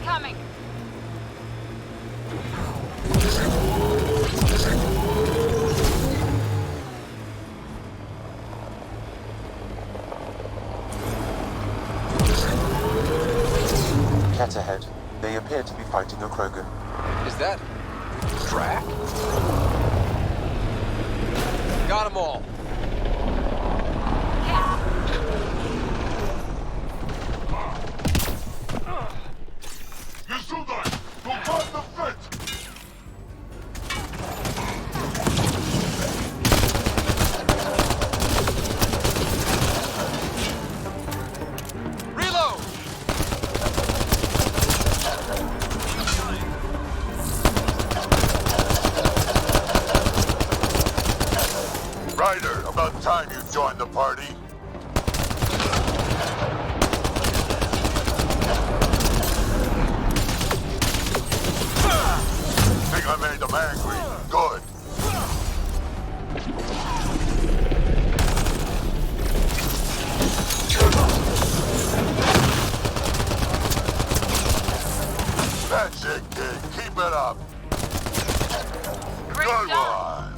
Incoming! Cat ahead. They appear to be fighting a Krogan. Is that... Drac? Got them all. Ryder, about time you joined the party. Think I made them angry. Good. That's it, kid. Keep it up. Great Good job. one.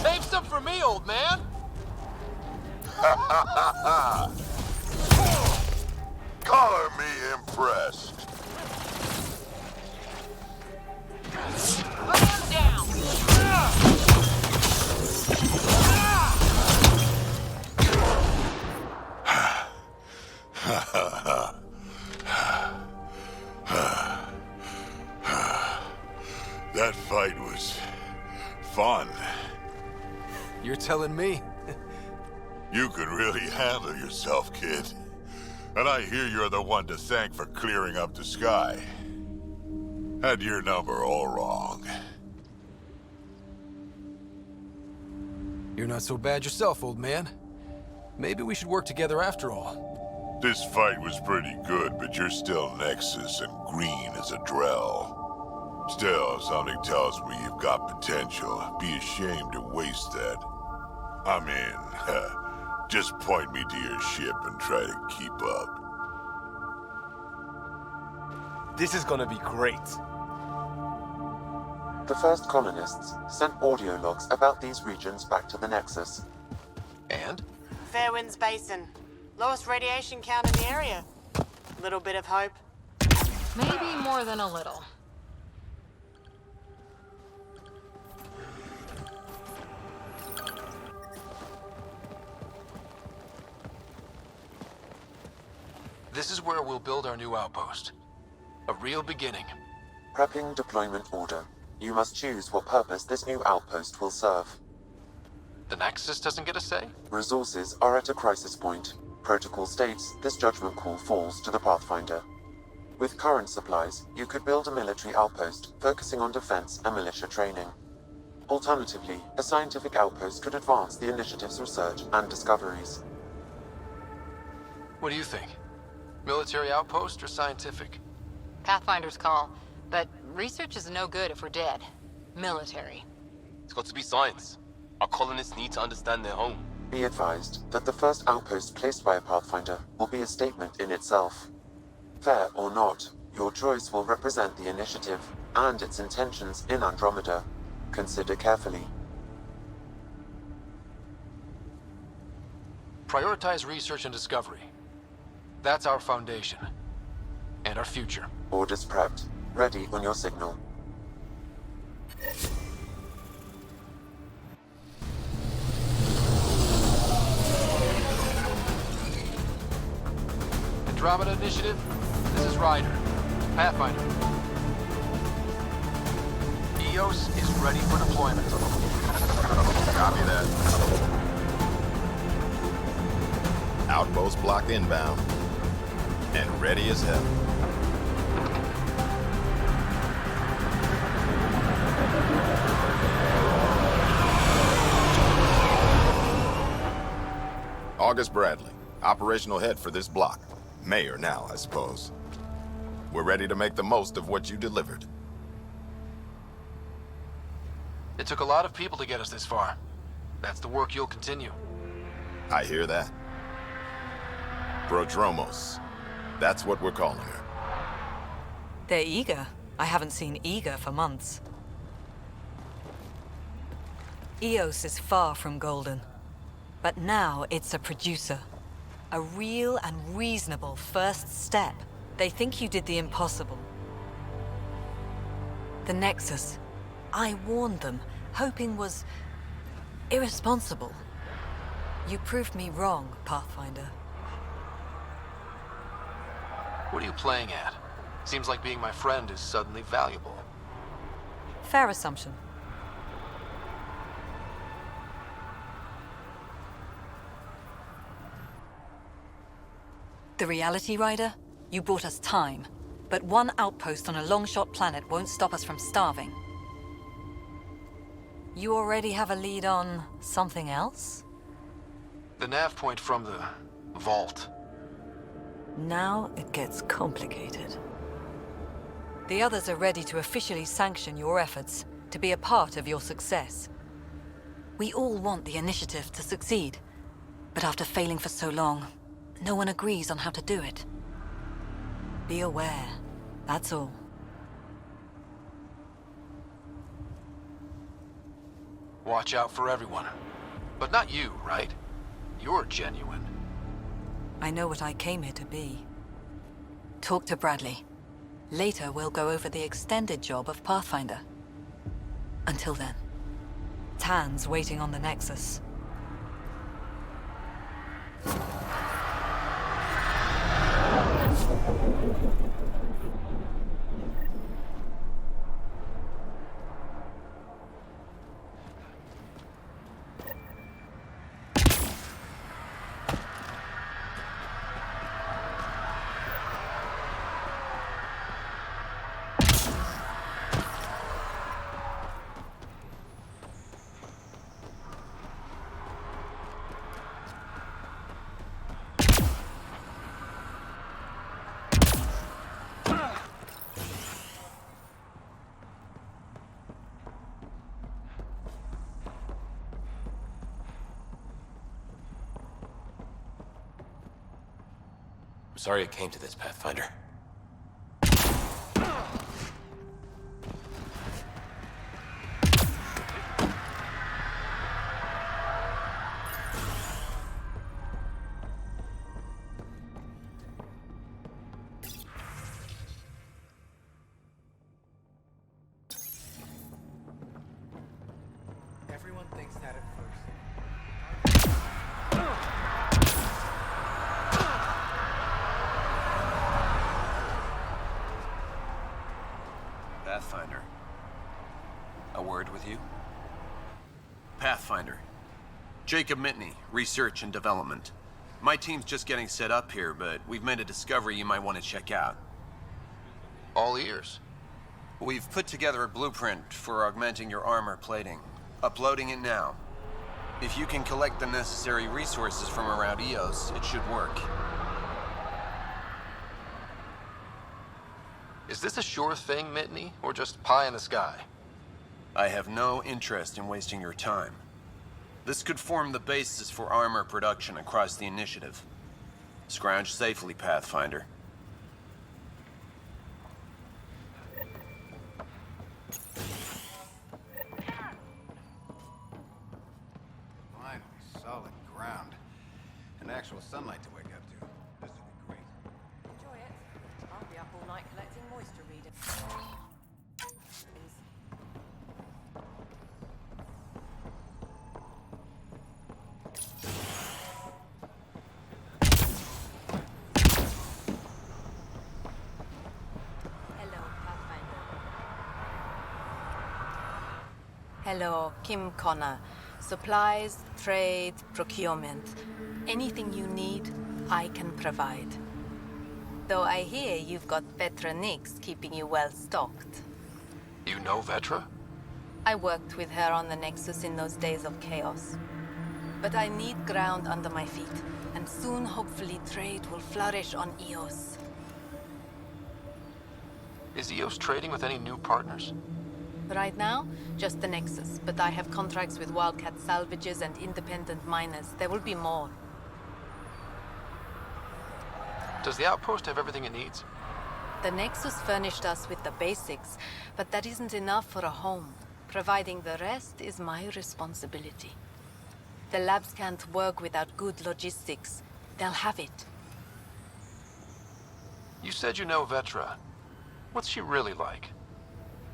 Save some for me, old man. Color me impressed. Man down! That fight was fun. You're telling me? You could really handle yourself, kid. And I hear you're the one to thank for clearing up the sky. Had your number all wrong. You're not so bad yourself, old man. Maybe we should work together after all. This fight was pretty good, but you're still Nexus and green as a Drell. Still, something tells me you've got potential. Be ashamed to waste that. I mean, just point me to your ship and try to keep up. This is gonna be great. The first colonists sent audio logs about these regions back to the Nexus. And? Fairwinds Basin. Lowest radiation count in the area. Little bit of hope. Maybe more than a little. This is where we'll build our new outpost. A real beginning. Prepping deployment order. You must choose what purpose this new outpost will serve. The Nexus doesn't get a say? Resources are at a crisis point. Protocol states this judgment call falls to the Pathfinder. With current supplies, you could build a military outpost focusing on defense and militia training. Alternatively, a scientific outpost could advance the initiative's research and discoveries. What do you think? Military outpost or scientific? Pathfinder's call. But research is no good if we're dead. Military. It's got to be science. Our colonists need to understand their home. Be advised that the first outpost placed by a Pathfinder will be a statement in itself. Fair or not, your choice will represent the initiative and its intentions in Andromeda. Consider carefully. Prioritize research and discovery. That's our foundation. And our future. Orders prepped. Ready on your signal. Andromeda Initiative, this is Ryder. Pathfinder. EOS is ready for deployment. Copy that. Outpost block inbound. And ready as hell. August Bradley, operational head for this block. Mayor now, I suppose. We're ready to make the most of what you delivered. It took a lot of people to get us this far. That's the work you'll continue. I hear that. Prodromos. That's what we're calling her. They're eager. I haven't seen eager for months. Eos is far from golden. But now it's a producer. A real and reasonable first step. They think you did the impossible. The Nexus. I warned them, hoping was irresponsible. You proved me wrong, Pathfinder. What are you playing at? Seems like being my friend is suddenly valuable. Fair assumption. The Reality Rider? You bought us time. But one outpost on a long-shot planet won't stop us from starving. You already have a lead on something else? The nav point from the vault. Now it gets complicated. The others are ready to officially sanction your efforts, to be a part of your success. We all want the initiative to succeed, but after failing for so long, no one agrees on how to do it. Be aware, that's all. Watch out for everyone. But not you, right? You're genuine. I know what I came here to be. Talk to Bradley. Later, we'll go over the extended job of Pathfinder. Until then, Tan's waiting on the Nexus. I'm sorry it came to this, Pathfinder. Everyone thinks that at first. Pathfinder. A word with you? Pathfinder. Jacob Mitney, Research and Development. My team's just getting set up here, but we've made a discovery you might want to check out. All ears. We've put together a blueprint for augmenting your armor plating. Uploading it now. If you can collect the necessary resources from around Eos, it should work. Is this a sure thing, Mitney, or just pie in the sky? I have no interest in wasting your time. This could form the basis for armor production across the initiative. Scrounge safely, Pathfinder. Finally, solid ground. And actual sunlight to wake up to. This will be great. Enjoy it. I'll be up all night collecting moisture readings. Hello, Pathfinder. Hello, Kim Connor. Supplies, trade, procurement. Anything you need, I can provide. Though I hear you've got Vetra Nix keeping you well stocked. You know Vetra? I worked with her on the Nexus in those days of chaos. But I need ground under my feet, and soon hopefully trade will flourish on Eos. Is Eos trading with any new partners? Right now, just the Nexus, but I have contracts with Wildcat salvages and independent miners. There will be more. Does the outpost have everything it needs? The Nexus furnished us with the basics, but that isn't enough for a home. Providing the rest is my responsibility. The labs can't work without good logistics. They'll have it. You said you know Vetra. What's she really like?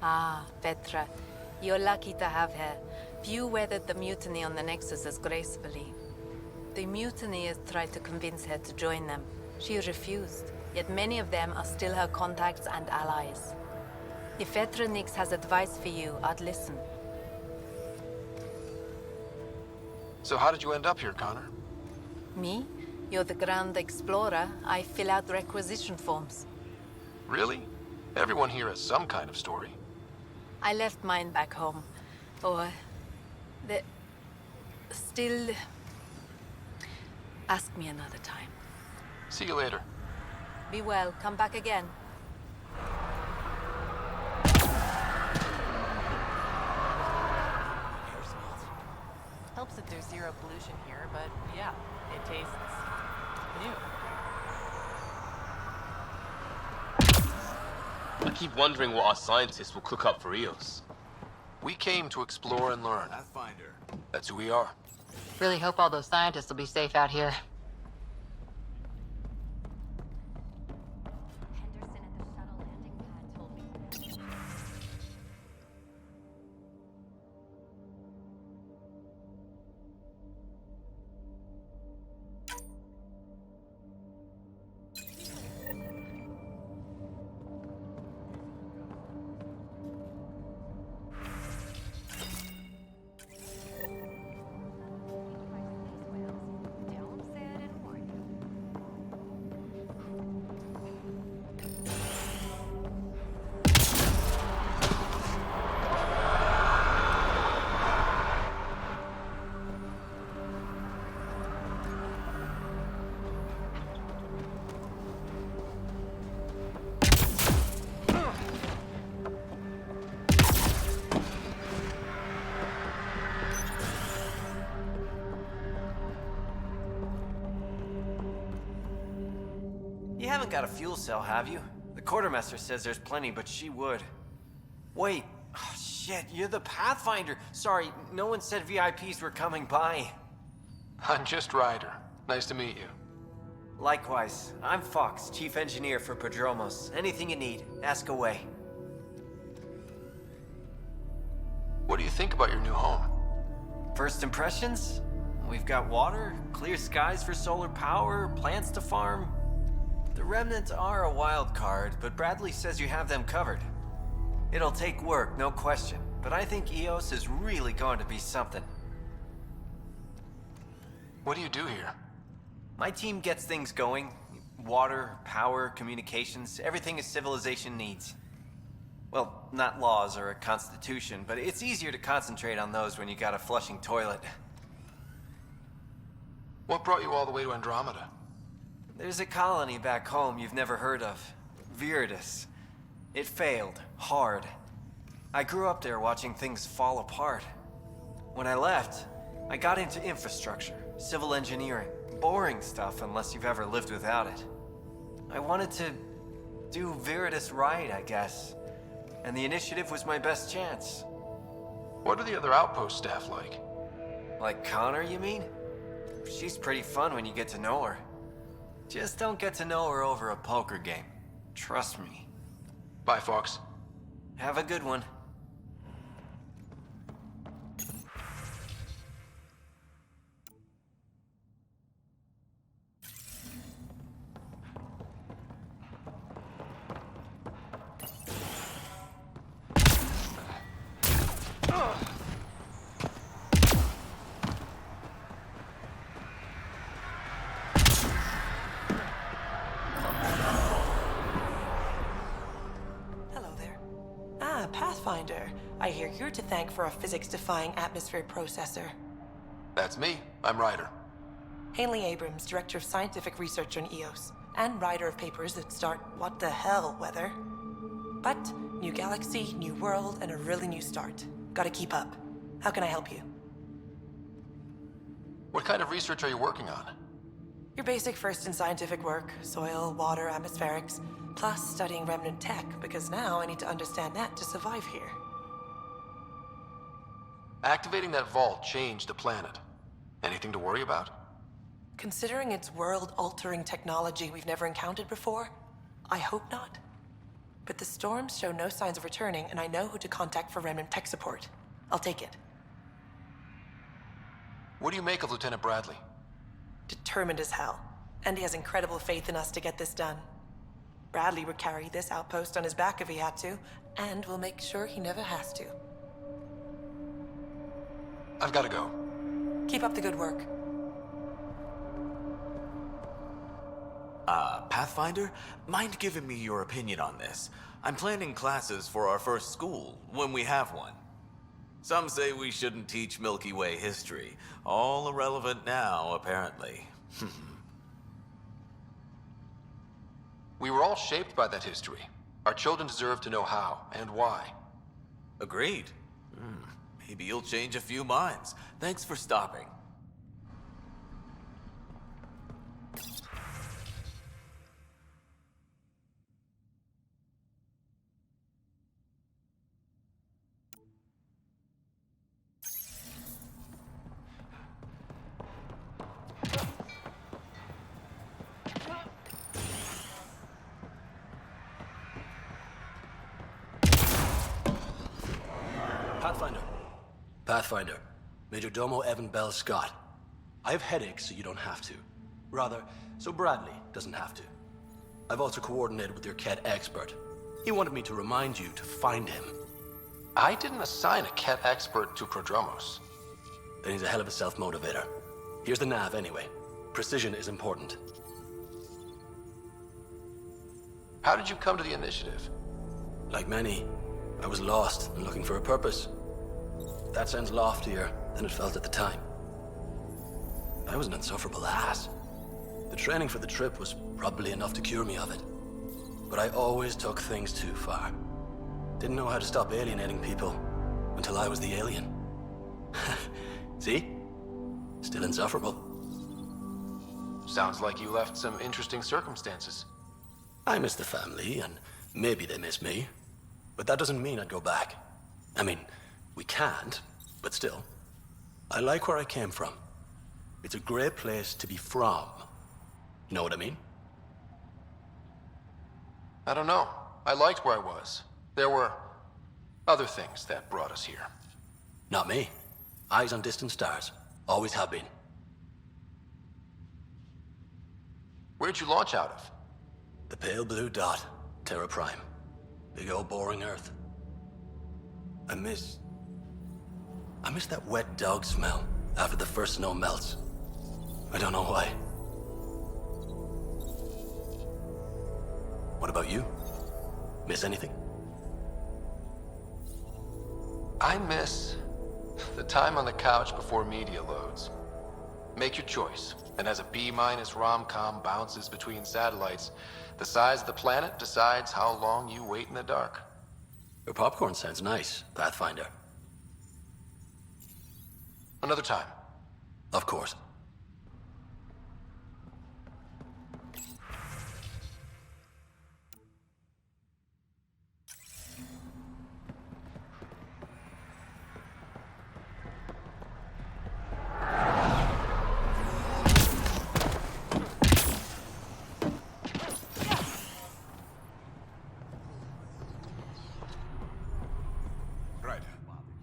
Ah, Vetra. You're lucky to have her. Few weathered the mutiny on the Nexus as gracefully. The mutineers tried to convince her to join them. She refused, yet many of them are still her contacts and allies. If Vetra Nix has advice for you, I'd listen. So how did you end up here, Connor? Me? You're the Grand Explorer. I fill out requisition forms. Really? Everyone here has some kind of story. I left mine back home. Or... Still... Ask me another time. See you later. Be well. Come back again. Helps that there's zero pollution here, but yeah, it tastes new. I keep wondering what our scientists will cook up for Eos. We came to explore and learn. Pathfinder. That's who we are. Really hope all those scientists will be safe out here. Henderson at the shuttle landing pad told me. Don't say I didn't warn you. You haven't got a fuel cell, have you? The quartermaster says there's plenty, but she would. Wait. Oh, shit, you're the Pathfinder. Sorry, no one said VIPs were coming by. I'm just Ryder. Nice to meet you. Likewise, I'm Fox, chief engineer for Prodromos. Anything you need, ask away. What do you think about your new home? First impressions? We've got water, clear skies for solar power, plants to farm. The remnants are a wild card, but Bradley says you have them covered. It'll take work, no question, but I think Eos is really going to be something. What do you do here? My team gets things going. Water, power, communications, everything a civilization needs. Well, not laws or a constitution, but it's easier to concentrate on those when you got a flushing toilet. What brought you all the way to Andromeda? There's a colony back home you've never heard of. Viridis. It failed. Hard. I grew up there watching things fall apart. When I left, I got into infrastructure, civil engineering. Boring stuff unless you've ever lived without it. I wanted to do Viridis right, I guess. And the initiative was my best chance. What are the other outpost staff like? Like Connor, you mean? She's pretty fun when you get to know her. Just don't get to know her over a poker game. Trust me. Bye, Fox. Have a good one. Pathfinder. I hear you're to thank for a physics-defying atmosphere processor. That's me. I'm Ryder. Haley Abrams, Director of Scientific Research on EOS, and writer of papers that start what the hell weather. But new galaxy, new world, and a really new start. Gotta keep up. How can I help you? What kind of research are you working on? Your basic first in scientific work, soil, water, atmospherics, plus studying remnant tech, because now I need to understand that to survive here. Activating that vault changed the planet. Anything to worry about? Considering it's world-altering technology we've never encountered before, I hope not. But the storms show no signs of returning, and I know who to contact for remnant tech support. I'll take it. What do you make of Lieutenant Bradley? Determined as hell. And he has incredible faith in us to get this done. Bradley would carry this outpost on his back if he had to, and we'll make sure he never has to. I've got to go. Keep up the good work. Pathfinder? Mind giving me your opinion on this? I'm planning classes for our first school, when we have one. Some say we shouldn't teach Milky Way history. All irrelevant now, apparently. We were all shaped by that history. Our children deserve to know how and why. Agreed. Maybe you'll change a few minds. Thanks for stopping. Pathfinder, Major Domo Evan Bell Scott. I have headaches, so you don't have to. Rather, so Bradley doesn't have to. I've also coordinated with your Ket expert. He wanted me to remind you to find him. I didn't assign a Ket expert to Prodromos. Then he's a hell of a self-motivator. Here's the nav anyway. Precision is important. How did you come to the initiative? Like many, I was lost and looking for a purpose. That sounds loftier than it felt at the time. I was an insufferable ass. The training for the trip was probably enough to cure me of it. But I always took things too far. Didn't know how to stop alienating people until I was the alien. See? Still insufferable. Sounds like you left some interesting circumstances. I miss the family, and maybe they miss me. But that doesn't mean I'd go back. I mean, we can't, but still. I like where I came from. It's a great place to be from. You know what I mean? I don't know. I liked where I was. There were other things that brought us here. Not me. Eyes on distant stars. Always have been. Where'd you launch out of? The pale blue dot. Terra Prime. Big old boring Earth. I miss that wet dog smell after the first snow melts. I don't know why. What about you? Miss anything? I miss the time on the couch before media loads. Make your choice, and as a B- rom-com bounces between satellites, the size of the planet decides how long you wait in the dark. Your popcorn sounds nice, Pathfinder. Another time. Of course.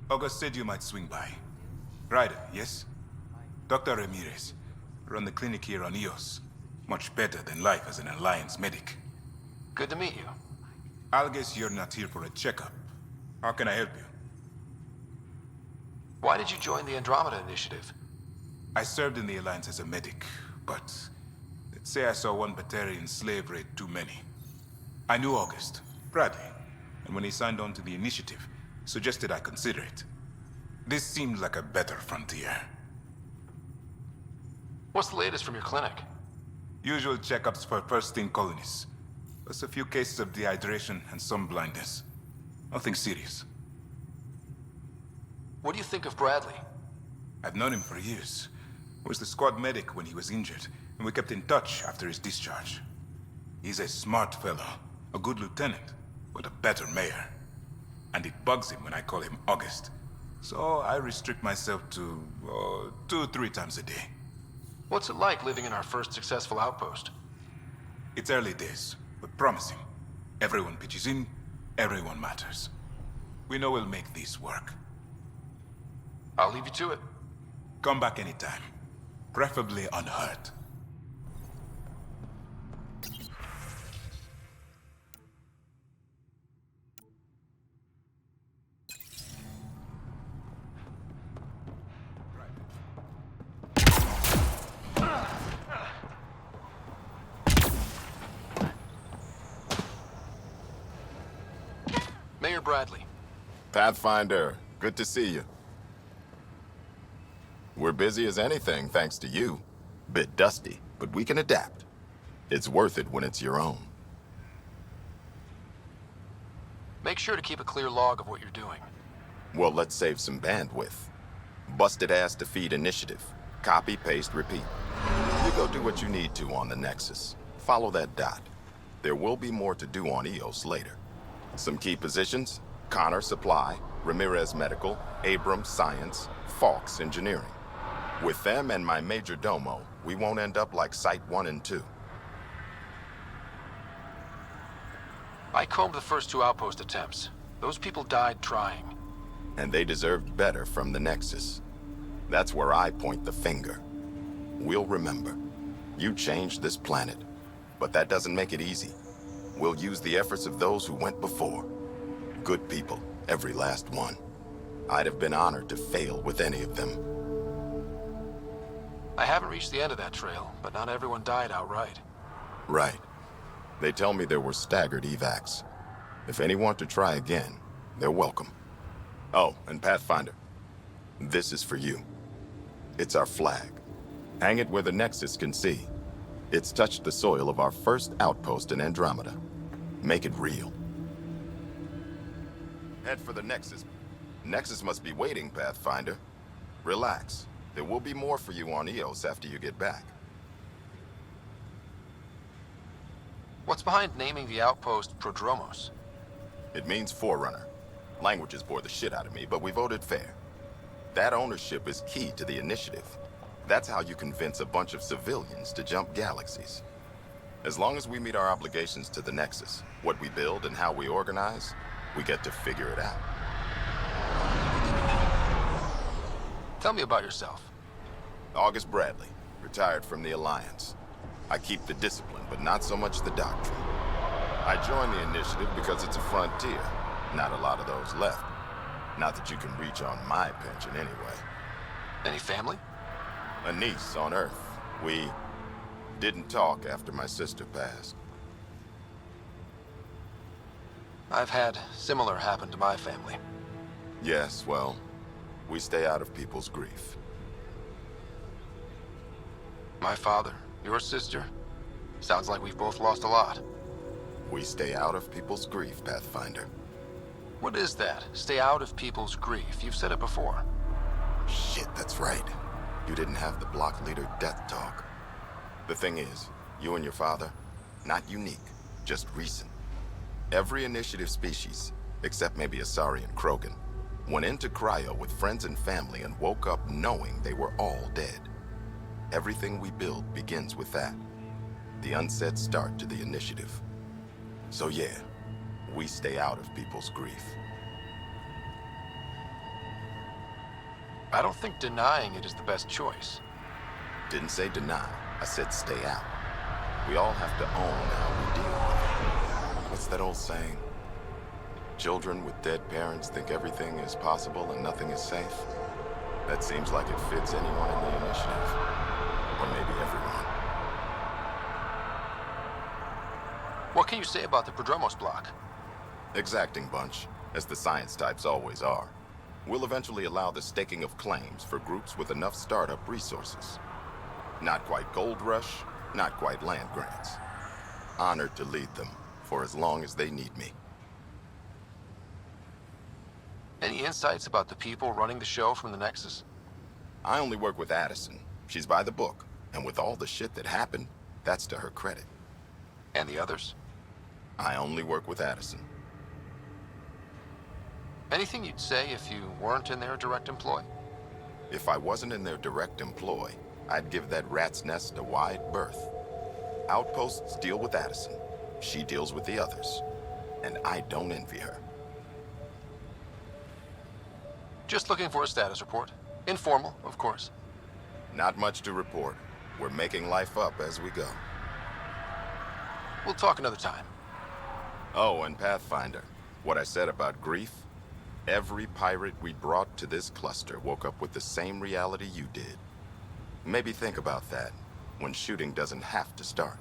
August said you might swing by. Ryder, yes? Dr. Ramirez. Run the clinic here on Eos. Much better than life as an Alliance medic. Good to meet you. I'll guess you're not here for a checkup. How can I help you? Why did you join the Andromeda Initiative? I served in the Alliance as a medic, but let's say I saw one Batarian slave raid too many. I knew August, Bradley, and when he signed on to the initiative, suggested I consider it. This seemed like a better frontier. What's the latest from your clinic? Usual checkups for first-in colonists. Just a few cases of dehydration and some blindness. Nothing serious. What do you think of Bradley? I've known him for years. I was the squad medic when he was injured, and we kept in touch after his discharge. He's a smart fellow, a good lieutenant, but a better mayor. And it bugs him when I call him August. So I restrict myself to 2-3 times a day. What's it like living in our first successful outpost? It's early days, but promising. Everyone pitches in, everyone matters. We know we'll make this work. I'll leave you to it. Come back anytime. Preferably unhurt. Mayor Bradley. Pathfinder, good to see you. We're busy as anything, thanks to you. Bit dusty, but we can adapt. It's worth it when it's your own. Make sure to keep a clear log of what you're doing. Well, let's save some bandwidth. Busted ass defeat initiative. Copy, paste, repeat. You go do what you need to on the Nexus. Follow that dot. There will be more to do on EOS later. Some key positions: Connor Supply, Ramirez Medical, Abrams Science, Falks Engineering. With them and my major domo, we won't end up like Site 1 and 2. I combed the first 2 outpost attempts. Those people died trying. And they deserved better from the Nexus. That's where I point the finger. We'll remember. You changed this planet. But that doesn't make it easy. We'll use the efforts of those who went before. Good people, every last one. I'd have been honored to fail with any of them. I haven't reached the end of that trail, but not everyone died outright. Right. They tell me there were staggered evacs. If any want to try again, they're welcome. Oh, and Pathfinder, this is for you. It's our flag. Hang it where the Nexus can see. It's touched the soil of our first outpost in Andromeda. Make it real. Head for the Nexus. Nexus must be waiting, Pathfinder. Relax. There will be more for you on EOS after you get back. What's behind naming the outpost Prodromos? It means Forerunner. Languages bore the shit out of me, but we voted fair. That ownership is key to the initiative. That's how you convince a bunch of civilians to jump galaxies. As long as we meet our obligations to the Nexus, what we build and how we organize, we get to figure it out. Tell me about yourself. August Bradley, retired from the Alliance. I keep the discipline, but not so much the doctrine. I joined the initiative because it's a frontier. Not a lot of those left. Not that you can reach on my pension anyway. Any family? A niece on Earth. We didn't talk after my sister passed. I've had similar happen to my family. Yes, well, we stay out of people's grief. My father, your sister. Sounds like we've both lost a lot. We stay out of people's grief, Pathfinder. What is that? Stay out of people's grief. You've said it before. Shit, that's right. You didn't have the block leader death talk. The thing is, you and your father, not unique, just recent. Every initiative species, except maybe Asari and Krogan, went into cryo with friends and family and woke up knowing they were all dead. Everything we build begins with that. The unsaid start to the initiative. So yeah, we stay out of people's grief. I don't think denying it is the best choice. Didn't say deny, I said stay out. We all have to own how we deal with it. What's that old saying? Children with dead parents think everything is possible and nothing is safe. That seems like it fits anyone in the initiative. Or maybe everyone. What can you say about the Prodromos block? Exacting bunch, as the science types always are. We'll eventually allow the staking of claims for groups with enough startup resources. Not quite gold rush, not quite land grants. Honored to lead them, for as long as they need me. Any insights about the people running the show from the Nexus? I only work with Addison. She's by the book, and with all the shit that happened, that's to her credit. And the others? I only work with Addison. Anything you'd say if you weren't in their direct employ? If I wasn't in their direct employ, I'd give that rat's nest a wide berth. Outposts deal with Addison. She deals with the others. And I don't envy her. Just looking for a status report. Informal, of course. Not much to report. We're making life up as we go. We'll talk another time. Oh, and Pathfinder, what I said about grief? Every pirate we brought to this cluster woke up with the same reality you did. Maybe think about that when shooting doesn't have to start.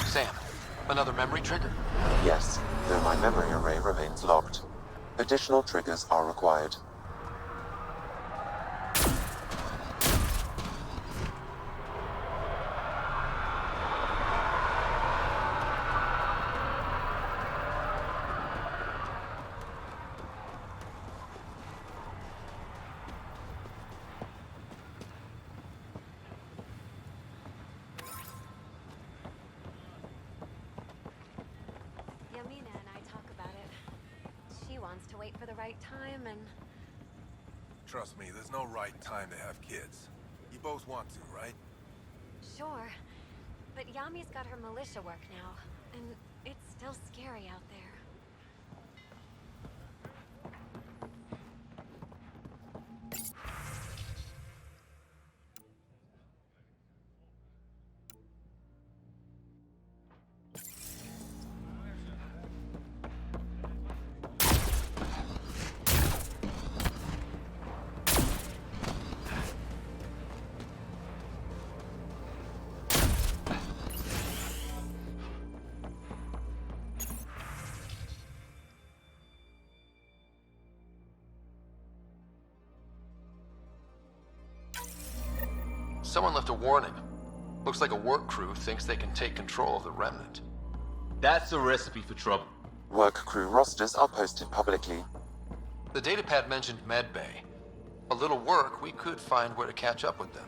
Sam, another memory trigger? Yes, though my memory array remains locked. Additional triggers are required. To wait for the right time and... Trust me, there's no right time to have kids. You both want to, right? Sure. But Yami's got her militia work now, and it's still scary out there. Someone left a warning. Looks like a work crew thinks they can take control of the Remnant. That's a recipe for trouble. Work crew rosters are posted publicly. The datapad mentioned Medbay. A little work, we could find where to catch up with them.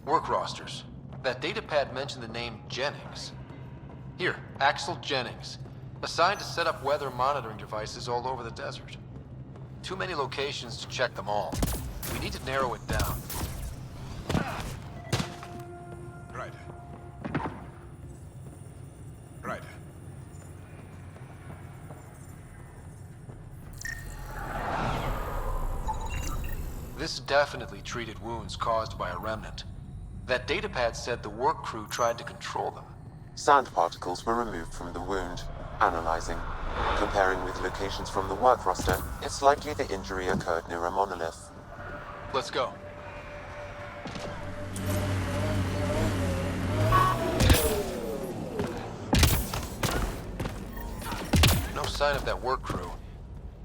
Work rosters. That datapad mentioned the name Jennings. Here, Axel Jennings. Assigned to set up weather monitoring devices all over the desert. Too many locations to check them all. We need to narrow it down. Right. Right. This definitely treated wounds caused by a remnant. That datapad said the work crew tried to control them. Sand particles were removed from the wound. Analyzing. Comparing with locations from the work roster, it's likely the injury occurred near a monolith. Let's go. No sign of that work crew,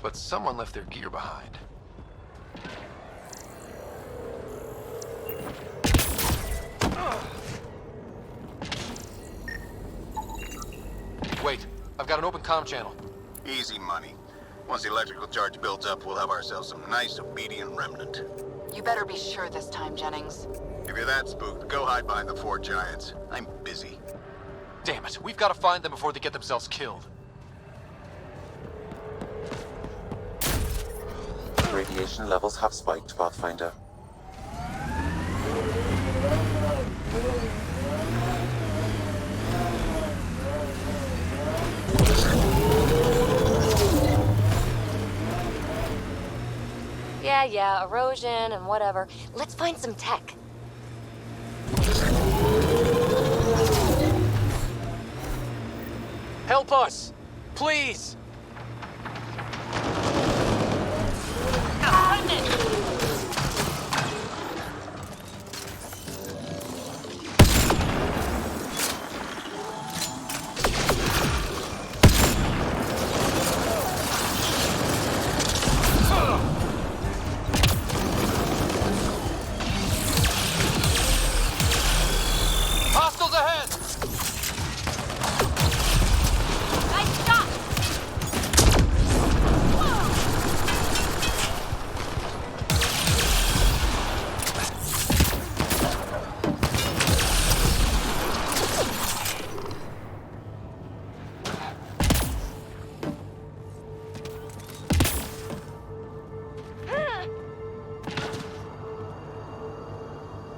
but someone left their gear behind. Wait, I've got an open comm channel. Easy money. Once the electrical charge builds up, we'll have ourselves some nice obedient remnant. You better be sure this time, Jennings. If you're that spooked, go hide behind the four giants. I'm busy. Damn it, we've got to find them before they get themselves killed. Radiation levels have spiked, Pathfinder. Yeah, erosion and whatever. Let's find some tech. Help us! Please! Hostiles ahead! Nice stop!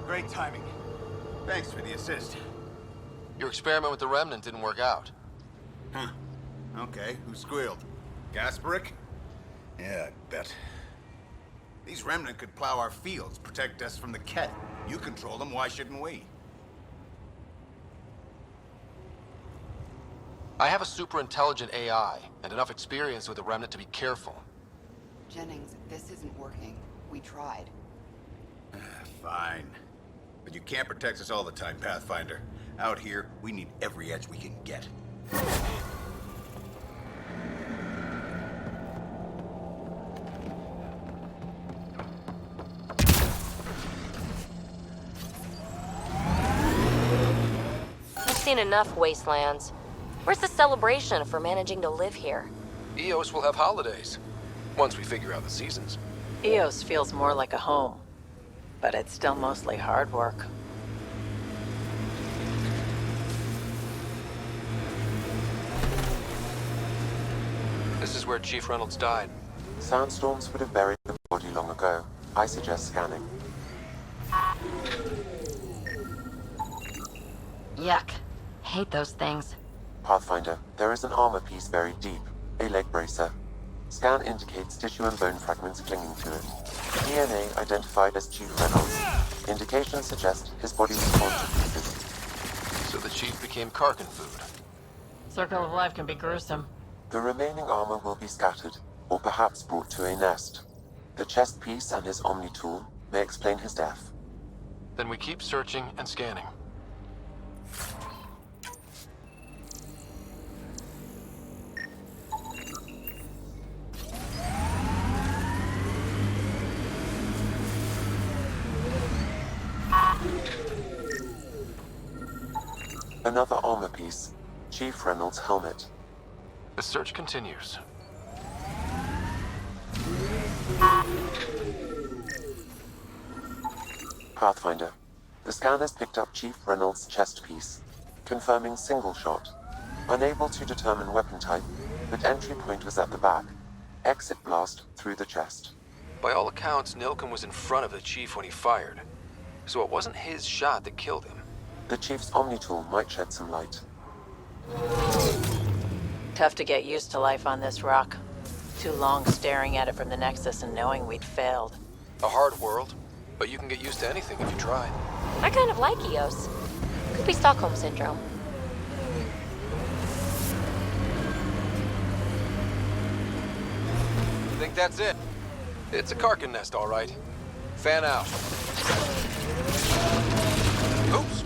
Great timing. Thanks for the assist. Your experiment with the Remnant didn't work out. Huh. Okay, who squealed? Gasparic? Yeah, I bet. These Remnant could plow our fields, protect us from the Ket. You control them, why shouldn't we? I have a super intelligent AI and enough experience with the Remnant to be careful. Jennings, this isn't working. We tried. Fine. But you can't protect us all the time, Pathfinder. Out here, we need every edge we can get. I've seen enough wastelands. Where's the celebration for managing to live here? EOS will have holidays, once we figure out the seasons. EOS feels more like a home, but it's still mostly hard work. This is where Chief Reynolds died. Sandstorms would have buried the body long ago. I suggest scanning. Yuck. Hate those things. Pathfinder, there is an armor piece buried deep. A leg bracer. Scan indicates tissue and bone fragments clinging to it. DNA identified as Chief Reynolds. Indications suggest his body was torn to pieces. So the Chief became Karkin food. Circle of life can be gruesome. The remaining armor will be scattered, or perhaps brought to a nest. The chest piece and his Omni tool may explain his death. Then we keep searching and scanning. Another armor piece. Chief Reynolds' helmet. The search continues. Pathfinder. The scanners picked up Chief Reynolds' chest piece, confirming single shot. Unable to determine weapon type, but entry point was at the back. Exit blast through the chest. By all accounts, Nilken was in front of the Chief when he fired. So it wasn't his shot that killed him. The Chief's Omni tool might shed some light. Tough to get used to life on this rock. Too long staring at it from the Nexus and knowing we'd failed. A hard world, but you can get used to anything if you try. I kind of like EOS. Could be Stockholm Syndrome. Think that's it? It's a Karkin nest, all right. Fan out. Oops.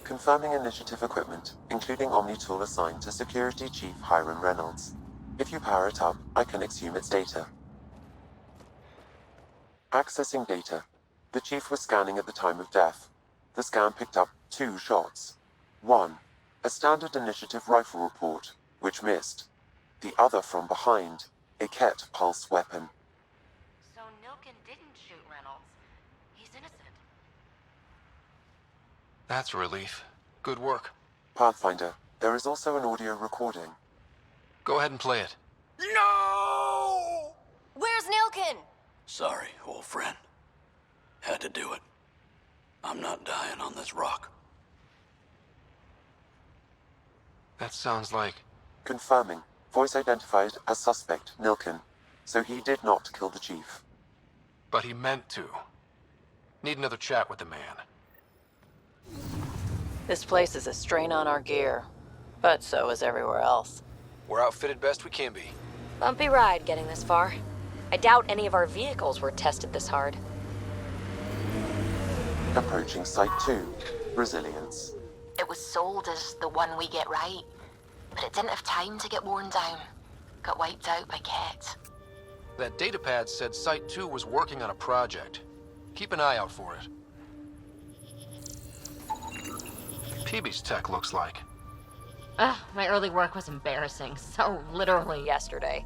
Confirming initiative equipment, including Omni tool assigned to Security Chief Hiram Reynolds. If you power it up, I can exhume its data. Accessing data. The Chief was scanning at the time of death. The scan picked up 2 shots. One, a standard initiative rifle report, which missed. The other from behind, a Ket pulse weapon. So Nilkin didn't shoot Reynolds. He's innocent. That's a relief. Good work. Pathfinder, there is also an audio recording. Go ahead and play it. No! Where's Nilkin? Sorry, old friend. Had to do it. I'm not dying on this rock. That sounds like... Confirming. Voice identified as suspect, Nilkin. So he did not kill the Chief. But he meant to. Need another chat with the man. This place is a strain on our gear, but so is everywhere else. We're outfitted best we can be. Bumpy ride getting this far. I doubt any of our vehicles were tested this hard. Approaching Site 2. Resilience. It was sold as the one we get right, but it didn't have time to get worn down. Got wiped out by Ket. That datapad said Site 2 was working on a project. Keep an eye out for it. Peeby's tech looks like. Ugh, my early work was embarrassing. So literally yesterday.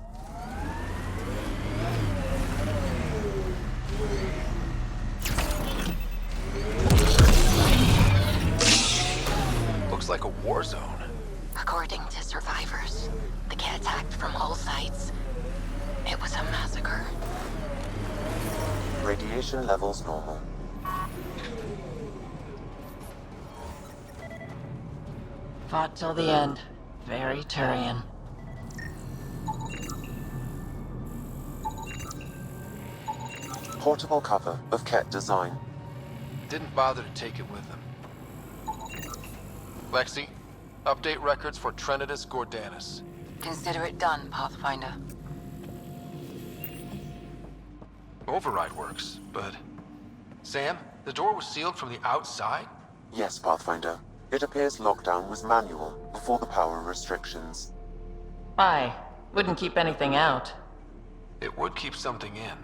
Looks like a war zone. According to survivors, the Ket attacked from all sides. It was a massacre. Radiation levels normal. Fought till the end. Very Turian. Portable cover of Ket design. Didn't bother to take it with them. Lexi, update records for Trinitas Gordanis. Consider it done, Pathfinder. Override works, but... Sam, the door was sealed from the outside? Yes, Pathfinder. It appears lockdown was manual before the power restrictions. Why? Wouldn't keep anything out. It would keep something in.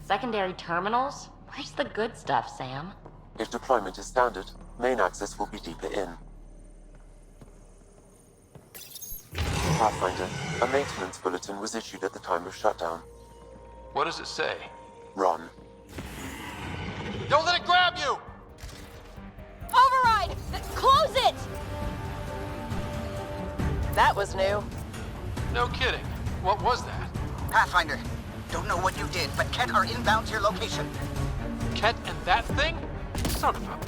Secondary terminals? Where's the good stuff, Sam? If deployment is standard, main access will be deeper in. Pathfinder, a maintenance bulletin was issued at the time of shutdown. What does it say? Run. Don't let it grab you! Override! Close it! That was new. No kidding. What was that? Pathfinder, don't know what you did, but Ket are inbound to your location. Ket and that thing? Son of a...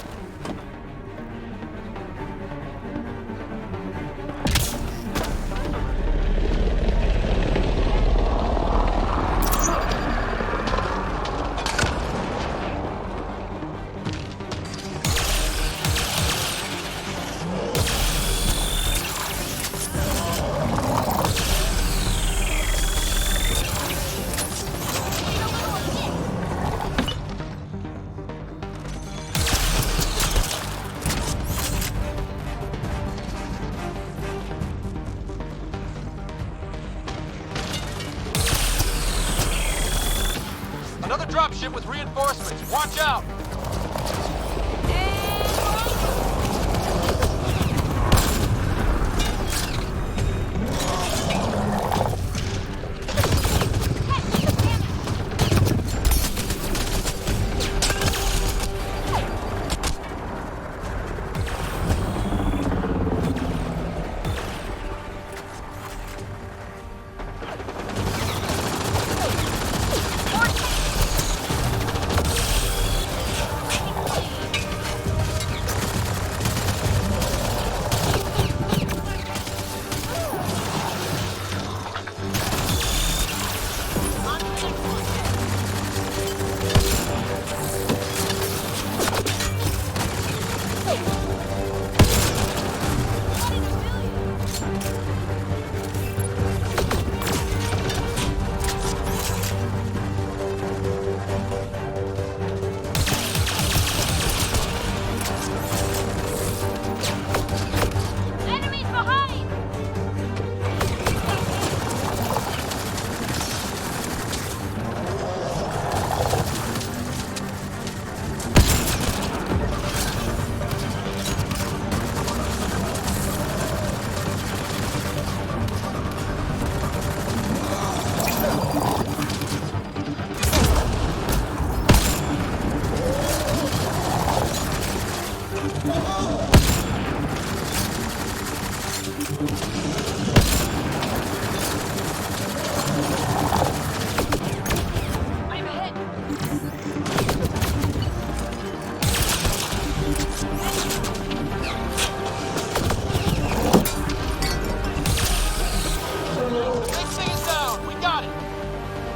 Another dropship with reinforcements. Watch out!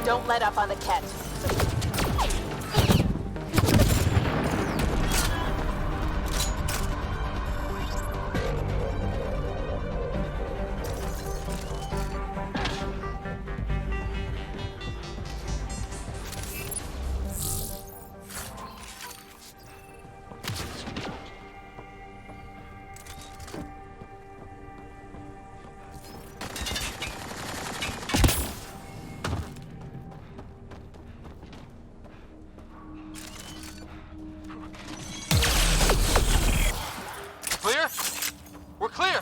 Don't let up on the Ket. Clear? We're clear!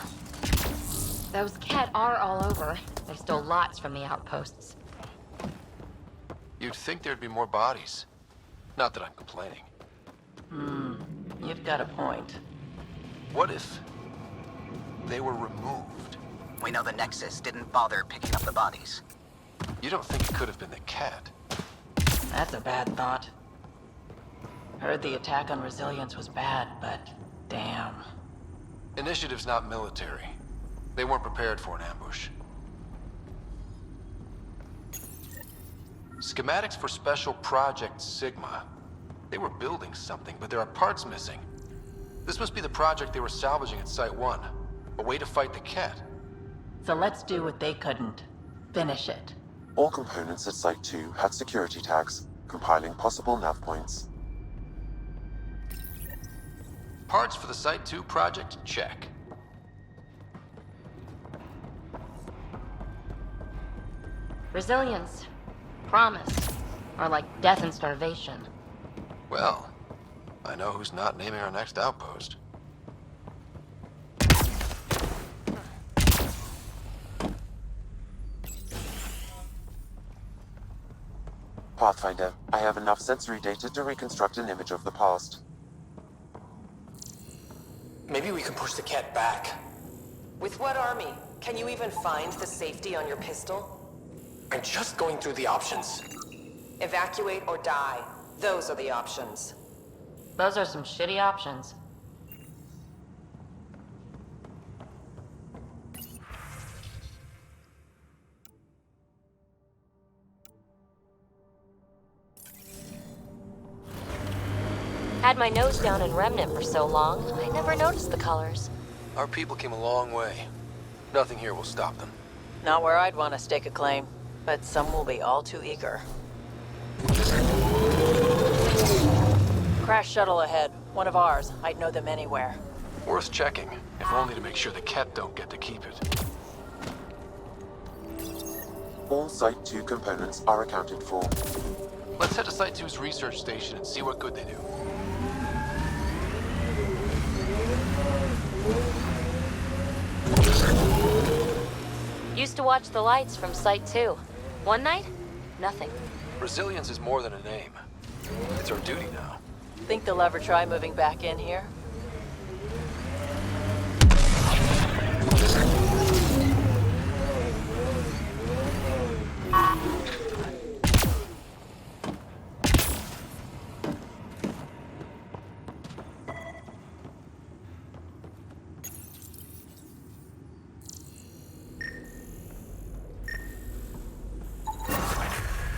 Those Ket are all over. They stole lots from the outposts. You'd think there'd be more bodies. Not that I'm complaining. You've got a point. What if they were removed? We know the Nexus didn't bother picking up the bodies. You don't think it could have been the Ket? That's a bad thought. Heard the attack on Resilience was bad, but damn. Initiative's not military. They weren't prepared for an ambush. Schematics for Special Project Sigma. They were building something, but there are parts missing. This must be the project they were salvaging at Site 1. A way to fight the Ket. So let's do what they couldn't. Finish it. All components at Site 2 had security tags, compiling possible nav points. Parts for the Site 2 project? Check. Resilience, promise, are like death and starvation. Well, I know who's not naming our next outpost. Pathfinder, I have enough sensory data to reconstruct an image of the past. Maybe we can push the Ket back. With what army? Can you even find the safety on your pistol? I'm just going through the options. Evacuate or die. Those are the options. Those are some shitty options. Had my nose down in Remnant for so long, I never noticed the colors. Our people came a long way. Nothing here will stop them. Not where I'd want to stake a claim, but some will be all too eager. Crash shuttle ahead. One of ours. I'd know them anywhere. Worth checking, if only to make sure the Ket don't get to keep it. All Site 2 components are accounted for. Let's head to Site 2's research station and see what good they do. Used to watch the lights from Site 2. One night, nothing. Resilience is more than a name. It's our duty now. Think they'll ever try moving back in here?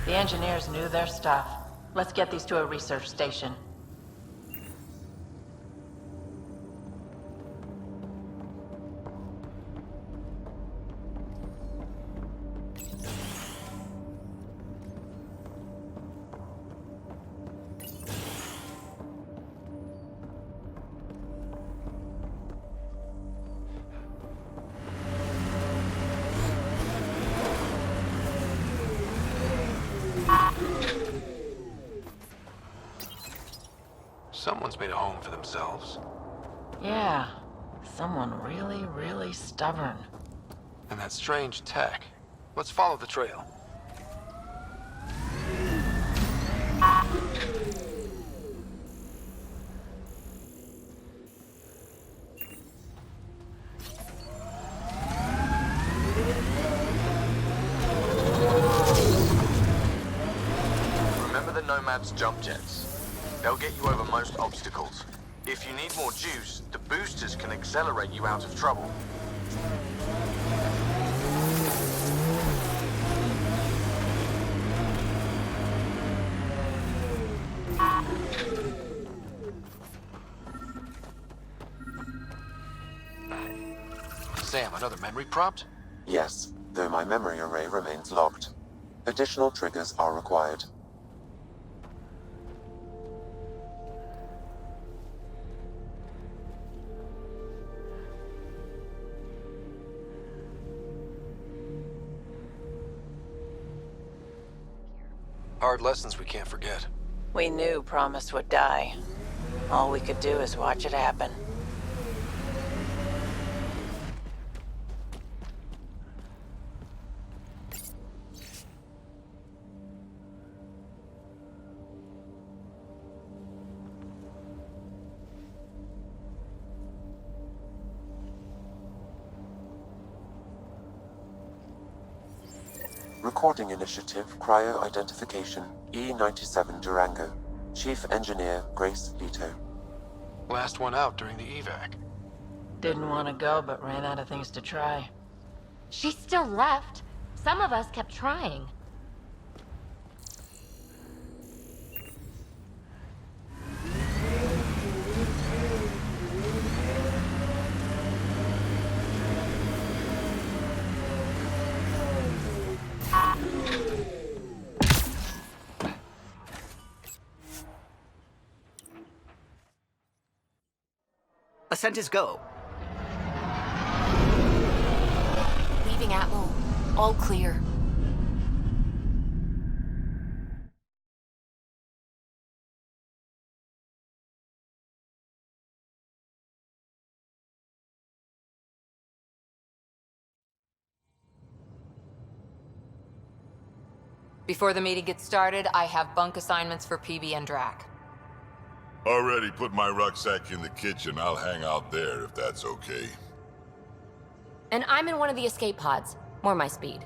The engineers knew their stuff. Let's get these to a research station. Someone's made a home for themselves. Yeah, someone really, really stubborn. And that strange tech. Let's follow the trail. Remember the Nomad's jump jets? They'll get you over most obstacles. If you need more juice, the boosters can accelerate you out of trouble. Another memory prompt? Yes, though my memory array remains locked. Additional triggers are required. Hard lessons we can't forget. We knew Promise would die. All we could do is watch it happen. Recording Initiative Cryo Identification E97 Durango. Chief Engineer Grace Leto. Last one out during the evac. Didn't want to go, but ran out of things to try. She still left. Some of us kept trying. Ascent is go. Leaving Atlo. All clear. Before the meeting gets started, I have bunk assignments for PB and Drac. Already put my rucksack in the kitchen. I'll hang out there if that's okay. And I'm in one of the escape pods. More my speed.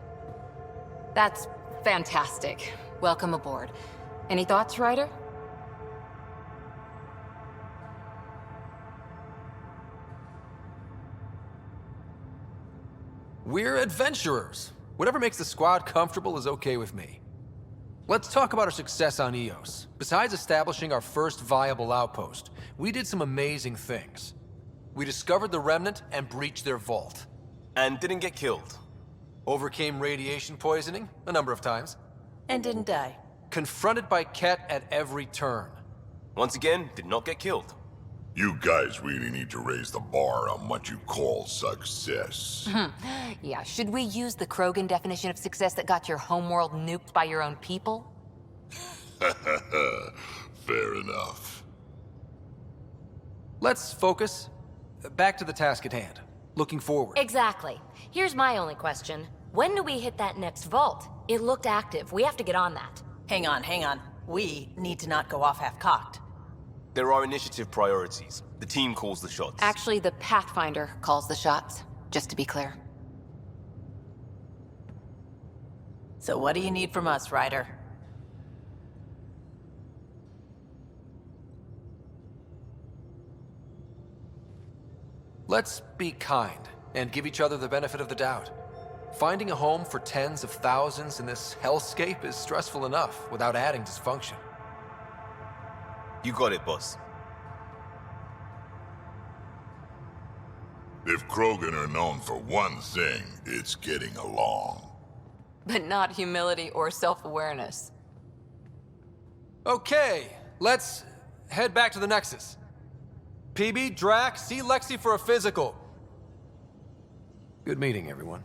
That's fantastic. Welcome aboard. Any thoughts, Ryder? We're adventurers. Whatever makes the squad comfortable is okay with me. Let's talk about our success on Eos. Besides establishing our first viable outpost, we did some amazing things. We discovered the Remnant and breached their vault. And didn't get killed. Overcame radiation poisoning a number of times. And didn't die. Confronted by Ket at every turn. Once again, did not get killed. You guys really need to raise the bar on what you call success. Yeah, should we use the Krogan definition of success that got your homeworld nuked by your own people? Fair enough. Let's focus. Back to the task at hand. Looking forward. Exactly. Here's my only question. When do we hit that next vault? It looked active. We have to get on that. Hang on. We need to not go off half-cocked. There are initiative priorities. The team calls the shots. Actually, the Pathfinder calls the shots, just to be clear. So what do you need from us, Ryder? Let's be kind and give each other the benefit of the doubt. Finding a home for tens of thousands in this hellscape is stressful enough without adding dysfunction. You got it, boss. If Krogan are known for one thing, it's getting along. But not humility or self-awareness. Okay, let's head back to the Nexus. PB, Drac, see Lexi for a physical. Good meeting, everyone.